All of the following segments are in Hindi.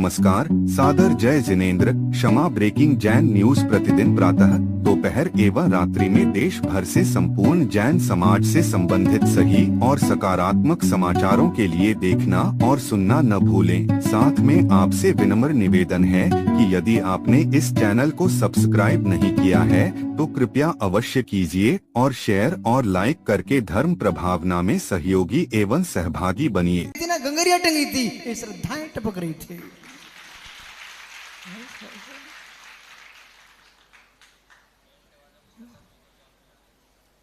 नमस्कार, सादर जय जिनेंद्र। क्षमा ब्रेकिंग जैन न्यूज प्रतिदिन प्रातः, दोपहर एवं रात्रि में देश भर से संपूर्ण जैन समाज से संबंधित सही और सकारात्मक समाचारों के लिए देखना और सुनना न भूलें। साथ में आपसे विनम्र निवेदन है कि यदि आपने इस चैनल को सब्सक्राइब नहीं किया है तो कृपया अवश्य कीजिए और शेयर और लाइक करके धर्म प्रभावना में सहयोगी एवं सहभागी बनिए। गंगरिया टंगी थी, श्रद्धाएं टपक रही थी।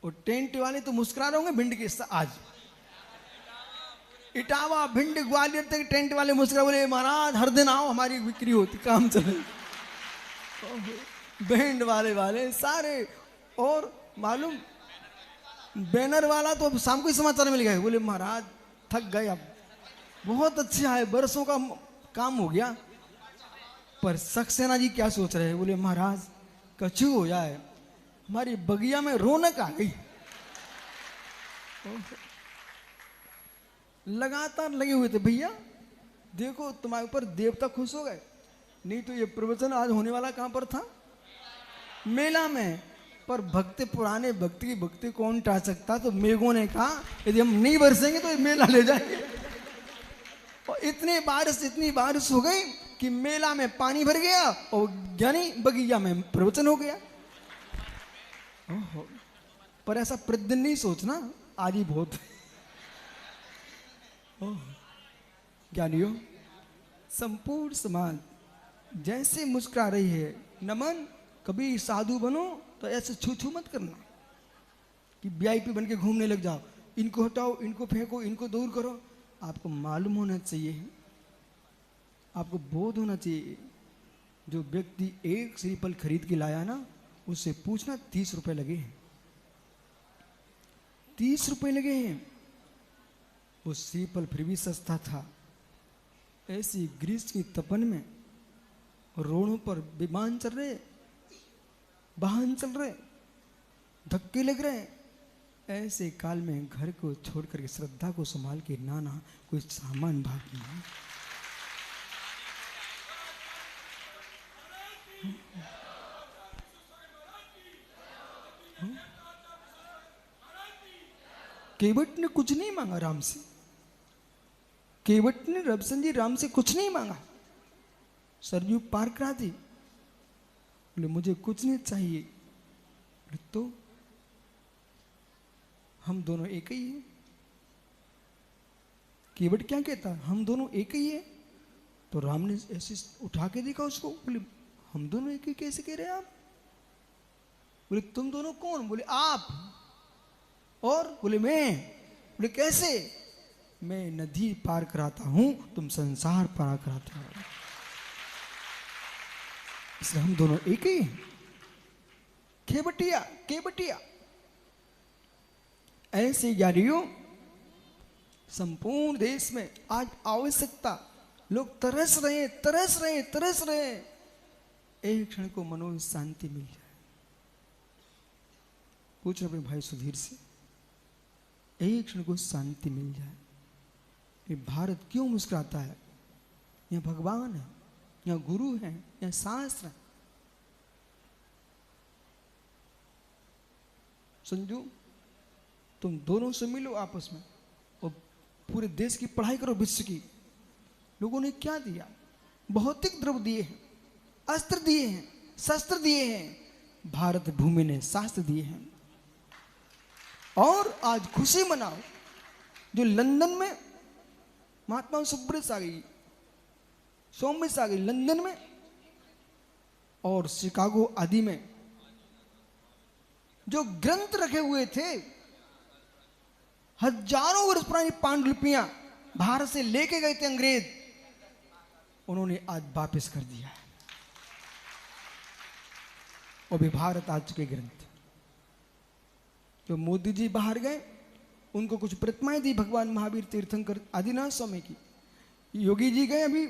और टेंट वाले तो मुस्कुरा रहे होंगे भिंड के आज। इटावा भिंड ग्वालियर तक टेंट वाले मुस्कुरा, बोले महाराज हर दिन आओ, हमारी बिक्री होती, काम चले। बैंड वाले सारे। और मालूम बैनर वाला तो शाम को ही समाचार मिल गए, बोले महाराज थक गए, अब बहुत अच्छा है, बरसों का काम हो गया। पर सक्सेना जी क्या सोच रहे हैं, बोले महाराज कछु हो जाए, हमारी बगिया में रौनक आ गई। लगातार लगे हुए थे, भैया देखो तुम्हारे ऊपर देवता खुश हो गए, नहीं तो ये प्रवचन आज होने वाला कहां पर था? मेला में। पर भक्ति, पुराने भक्ति की भक्ति कौन टाल सकता? तो मेघों ने कहा यदि हम नहीं बरसेंगे तो ये मेला ले जाएंगे। और इतनी बारिश हो गई कि मेला में पानी भर गया और ज्ञानी बगिया में प्रवचन हो गया। पर ऐसा प्रतिदिन नहीं सोचना, आज ही बहुत। ज्ञानियों, संपूर्ण समाज जैसे मुस्कुरा रही है, नमन। कभी साधु बनो तो ऐसे छू छू मत करना कि वीआईपी बन के घूमने लग जाओ, इनको हटाओ, इनको फेंको, इनको दूर करो। आपको मालूम होना चाहिए, आपको बोध होना चाहिए, जो व्यक्ति एक श्रीफल खरीद के लाया ना, उससे पूछना 30 रुपए लगे हैं, 30 रुपए लगे हैं। वो श्रीफल फिर भी सस्ता था। ऐसी ग्रीष्म की तपन में रोडों पर विमान चल रहे, वाहन चल रहे, धक्के लग रहे, ऐसे काल में घर को छोड़ करके श्रद्धा को संभाल के नाना कोई सामान बात नहीं। केवट ने कुछ नहीं मांगा राम से, केवट ने रबसन जी राम से कुछ नहीं मांगा। सरयू पार करा दी, बोले मुझे कुछ नहीं चाहिए। तो हम दोनों एक ही हैं। केवट क्या कहता, हम दोनों एक ही हैं। तो राम ने ऐसे उठा के देखा उसको, बोले हम दोनों एक ही कैसे कह रहे हैं आप? बोले तुम दोनों कौन? बोले आप। और बोले मैं। बोले कैसे? मैं नदी पार कराता हूं, तुम संसार पार कराते हो, इसलिए हम दोनों एक ही हैं। केवटिया। ऐसे ज्ञानियों संपूर्ण देश में आज आवश्यकता, लोग तरस रहे, एक क्षण को मनोज शांति मिल जाए। पूछ अपने भाई सुधीर से, एक क्षण को शांति मिल जाए। ये भारत क्यों मुस्कुराता है? यहाँ भगवान है, यहाँ गुरु है, यहाँ शास्त्र है। संजू, तुम दोनों से मिलो आपस में और पूरे देश की पढ़ाई करो, विश्व की। लोगों ने क्या दिया? भौतिक द्रव्य दिए हैं, अस्त्र दिए हैं, शस्त्र दिए हैं। भारत भूमि ने शास्त्र दिए हैं। और आज खुशी मनाओ, जो लंदन में महात्मा सुब्रत आ गई, सोमवंश आ गई लंदन में, और शिकागो आदि में जो ग्रंथ रखे हुए थे, हजारों वर्ष पुरानी पांडुलिपियां भारत से लेके गए थे अंग्रेज, उन्होंने आज वापस कर दिया है। और भी भारत आ चुके ग्रंथ। तो मोदी जी बाहर गए, उनको कुछ प्रतिमाएं दी भगवान महावीर तीर्थंकर आदिनाथ स्वामी की। योगी जी गए, अभी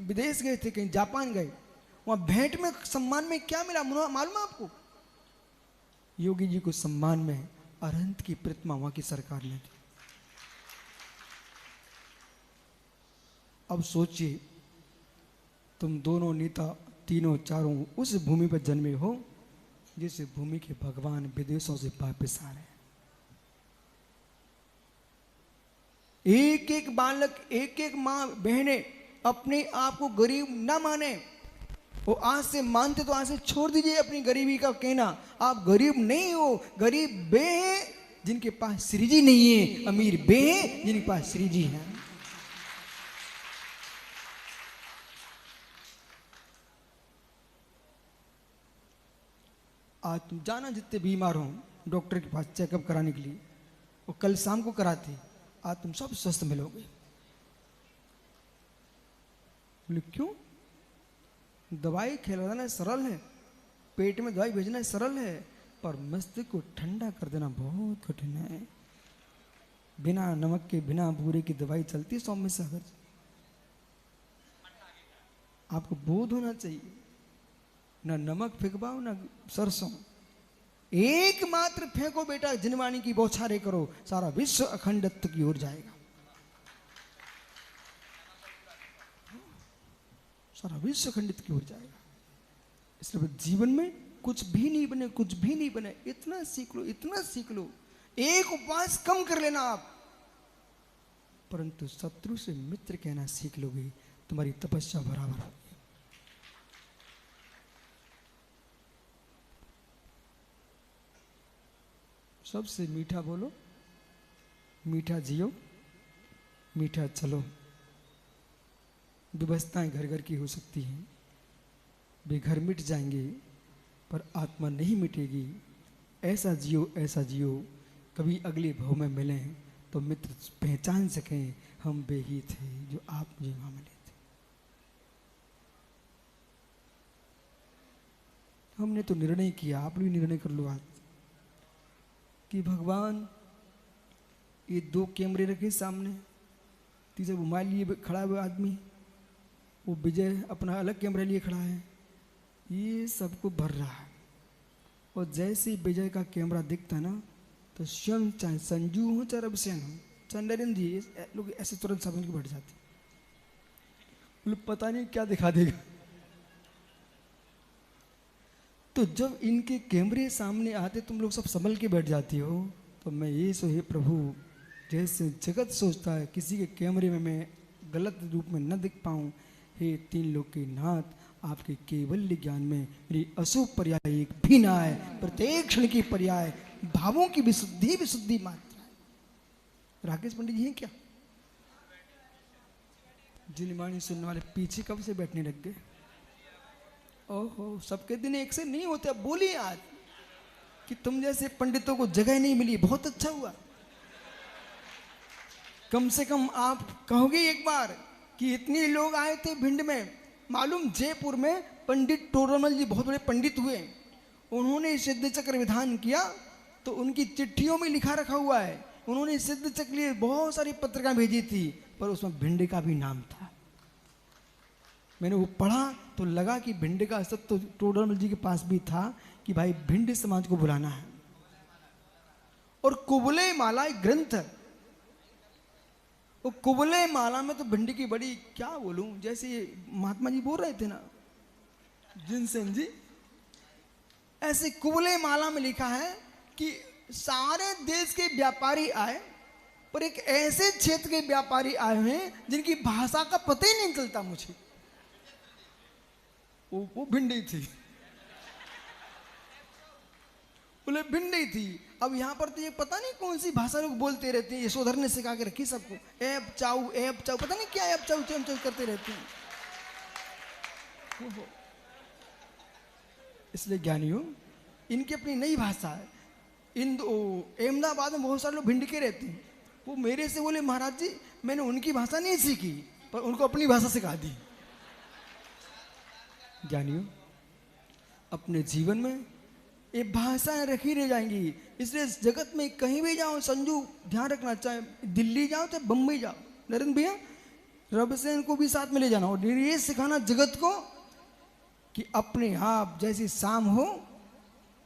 विदेश गए थे, कहीं जापान गए, वहां भेंट में सम्मान में क्या मिला मालूम है आपको? योगी जी को सम्मान में अरहंत की प्रतिमा वहां की सरकार ने दी। अब सोचिए, तुम दोनों नेता तीनों चारों उस भूमि पर जन्मे हो जिस भूमि के भगवान विदेशों से वापस आ रहे हैं। एक एक बालक, एक एक माँ बहने अपने आप को गरीब ना माने। वो आज से मानते तो आज से छोड़ दीजिए अपनी गरीबी का कहना। आप गरीब नहीं हो, गरीब वे हैं जिनके पास श्री जी नहीं है, अमीर वे हैं जिनके पास श्री जी है। आज तुम जाना जितने बीमार हो डॉक्टर के पास चेकअप कराने के लिए, वो कल शाम को कराते, आज तुम सब स्वस्थ मिलोगे। बोले क्यों? दवाई खिलाना सरल है, पेट में दवाई भेजना सरल है, पर मस्तिष्क को ठंडा कर देना बहुत कठिन है। बिना नमक के, बिना बूरे की दवाई चलती है सौम्य सागर। आपको बोध होना चाहिए, ना नमक फेंकवाओ ना सरसों, एकमात्र फेंको बेटा, जिनवाणी की बौछारें करो, सारा विश्व अखंडत्व की ओर जाएगा। सारा विश्व अखंडित की ओर जाएगा। इसलिए जीवन में कुछ भी नहीं बने, कुछ भी नहीं बने, इतना सीख लो, इतना सीख लो। एक उपवास कम कर लेना आप, परंतु शत्रु से मित्र कहना सीख लोगे, तुम्हारी तपस्या बराबर होगी। सबसे मीठा बोलो, मीठा जियो, मीठा चलो। व्यवस्थाएं घर घर की हो सकती हैं, वे घर मिट जाएंगे पर आत्मा नहीं मिटेगी। ऐसा जियो, ऐसा जियो, कभी अगले भाव में मिलें तो मित्र पहचान सकें हम वे ही थे जो आप मुझे वहां मिले थे। हमने तो निर्णय किया, आप भी निर्णय कर लो आज कि भगवान ये 2 कैमरे रखे सामने, तीसरा वो मोबाइल लिए खड़ा हुआ आदमी, वो विजय अपना अलग कैमरा लिए खड़ा है, ये सबको भर रहा है। और जैसे विजय का कैमरा दिखता है ना, तो स्वयं चाहे संजू हो चाहे रविसेन हो चाहे नरेंद्र जी, लोग ऐसे तुरंत समझ के बैठ जाते, बोले पता नहीं क्या दिखा देगा। तो जब इनके कैमरे सामने आते तुम लोग सब संभल के बैठ जाती हो। तो मैं ये सो, हे प्रभु, जैसे जगत सोचता है किसी के कैमरे में मैं गलत रूप में न दिख पाऊं, हे 3 लोग के नाथ, आपके केवल्य ज्ञान में मेरी अशुभ पर्याय एक भी ना आए, प्रत्येक क्षण की पर्याय भावों की विशुद्धि विशुद्धि मात्र है। राकेश पंडित जी हैं क्या? जिनवाणी सुनने वाले पीछे कब से बैठने लग गए? ओहो, सबके दिन एक से नहीं होते। अब बोलिए आज कि तुम जैसे पंडितों को जगह नहीं मिली, बहुत अच्छा हुआ। कम से कम आप कहोगे एक बार कि इतने लोग आए थे भिंड में। मालूम जयपुर में पंडित टोडरमल जी बहुत बड़े पंडित हुए, उन्होंने सिद्ध चक्र विधान किया तो उनकी चिट्ठियों में लिखा रखा हुआ है, उन्होंने सिद्ध चक्र लिए बहुत सारी पत्रिका भेजी थी, पर उसमें भिंड का भी नाम था। मैंने वो पढ़ा तो लगा कि भिंड का असर तो टोडरमल जी के पास भी था कि भाई भिंड समाज को बुलाना है। और कुबले माला एक ग्रंथ है, वो कुबले माला में तो भिंड की बड़ी क्या बोलूं, जैसे महात्मा जी बोल रहे थे ना जिनसेन जी, ऐसे कुबले माला में लिखा है कि सारे देश के व्यापारी आए, पर एक ऐसे क्षेत्र के व्यापारी आए हैं जिनकी भाषा का पता ही नहीं चलता मुझे। वो भिंडी थी, बोले भिंडी थी। अब यहाँ पर तो ये पता नहीं कौन सी भाषा लोग बोलते रहते हैं, यशोधर ने सिखा के रखी सबको, ऐप चाऊ पता नहीं क्या ऐप चाऊ चम करते रहते हैं। इसलिए ज्ञानियों, इनकी अपनी नई भाषा है। अहमदाबाद में बहुत सारे लोग भिंड के रहते हैं, वो मेरे से बोले महाराज जी मैंने उनकी भाषा नहीं सीखी पर उनको अपनी भाषा सिखा दी। ज्ञानियों, अपने जीवन में ये भाषाएं रखी रह जाएंगी। इसलिए जगत में कहीं भी जाओ, संजू ध्यान रखना, चाहे दिल्ली जाओ चाहे बम्बई जाओ, नरेंद्र भैया रविसेन को भी साथ में ले जाना और ये सिखाना जगत को कि अपने आप जैसी शाम हो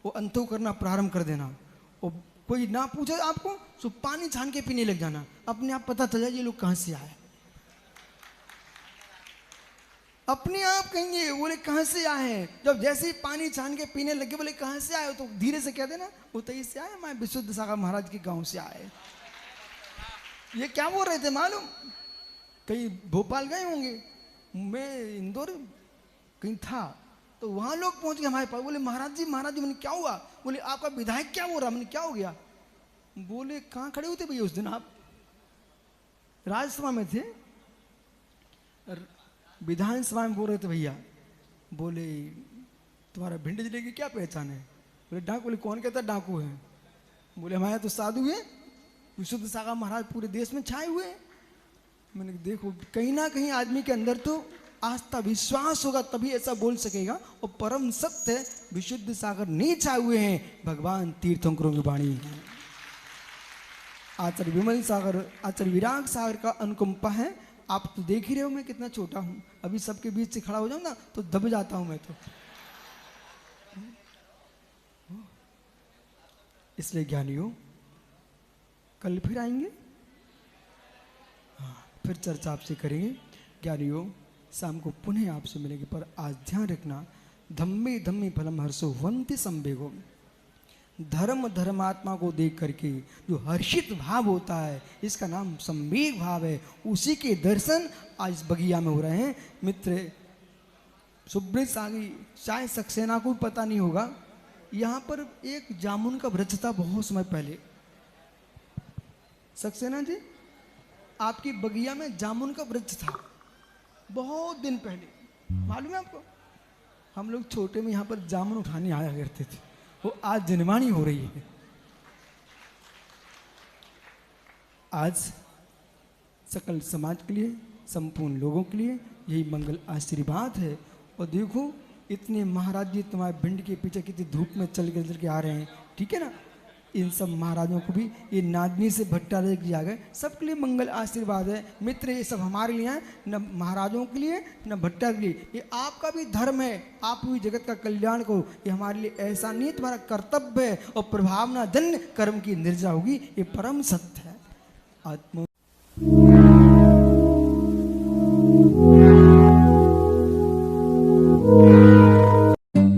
वो अंतो करना प्रारंभ कर देना। और कोई ना पूछे आपको तो पानी छान के पीने लग जाना, अपने आप पता चल जाए ये लोग कहाँ से आए। अपने आप कहेंगे, बोले कहाँ से आए हैं? जब जैसे ही पानी छान के पीने लगे, बोले कहाँ से आए हो? तो धीरे से कह देना, उतई से आए, मैं विशुद्ध सागर महाराज के गांव से आए। ये क्या बोल रहे थे मालूम? कहीं भोपाल गए होंगे, मैं इंदौर कहीं था, तो वहां लोग पहुंच गए हमारे पास, बोले महाराज जी मैंने क्या हुआ? बोले आपका विधायक क्या बोल रहा? मैंने क्या हो गया? बोले कहाँ खड़े हुए थे भैया उस दिन आप? राज्यसभा में थे, विधानसभा में बोल रहे थे भैया। बोले तुम्हारा भिंड जिले की क्या पहचान है? बोले डाकू। बोले कौन कहता डाकू है? बोले हमारे तो साधु है, विशुद्ध सागर महाराज पूरे देश में छाए हुए हैं। मैंने देखो, कहीं ना कहीं आदमी के अंदर तो आस्था विश्वास होगा तभी ऐसा बोल सकेगा। और परम सत्य विशुद्ध सागर नहीं छाए हुए हैं, भगवान तीर्थंकरों की वाणी है। आचार्य विमल सागर, आचार्य विराग सागर का अनुकंपा है। आप तो देख ही रहे हो मैं कितना छोटा हूं, अभी सबके बीच से खड़ा हो जाऊं ना तो दब जाता हूं मैं तो। इसलिए ज्ञानियों, कल फिर आएंगे, हाँ, फिर चर्चा आपसे करेंगे। ज्ञानियों, शाम को पुनः आपसे मिलेंगे, पर आज ध्यान रखना, धम्मे धम्मे फलम हर्षो वंति संवेगो। धर्म धर्मात्मा को देख करके जो हर्षित भाव होता है, इसका नाम संवेग भाव है। उसी के दर्शन आज इस बगिया में हो रहे हैं। मित्र सुब्रत सागी, शायद सक्सेना को भी पता नहीं होगा, यहाँ पर एक जामुन का वृक्ष था बहुत समय पहले। सक्सेना जी, आपकी बगिया में जामुन का वृक्ष था बहुत दिन पहले, मालूम है आपको? हम लोग छोटे में यहाँ पर जामुन उठाने आया करते थे, वो आज जनवाणी हो रही है। आज सकल समाज के लिए, संपूर्ण लोगों के लिए यही मंगल आशीर्वाद है। और देखो, इतने महाराज जी तुम्हारे भिंड के पीछे कितनी धूप में चल के आ रहे हैं, ठीक है ना? इन सब महाराजों को भी ये नादनी से भट्टा लेके दिया गया, सबके लिए मंगल आशीर्वाद है। मित्र, ये सब हमारे लिए है, न महाराजों के लिए न भट्टा के लिए। ये आपका भी धर्म है, आप भी जगत का कल्याण करो, ये हमारे लिए ऐसा नहीं, तुम्हारा कर्तव्य है। और प्रभावना जन्य कर्म की निर्जा होगी, ये परम सत्य है। आत्मा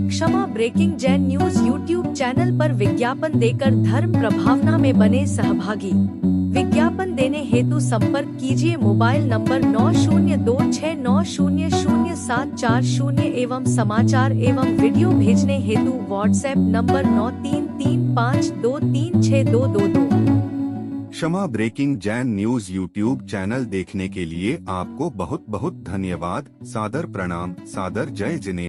क्षमा breaking Jain news YouTube channel पर विज्ञापन देकर धर्म प्रभावना में बने सहभागी। विज्ञापन देने हेतु संपर्क कीजिए मोबाइल नंबर 9026900740 एवं समाचार एवं वीडियो भेजने हेतु व्हाट्सएप नंबर 9335236222। क्षमा breaking Jain news YouTube channel देखने के लिए आपको बहुत बहुत धन्यवाद। सादर प्रणाम, सादर जय जिनेंद्र।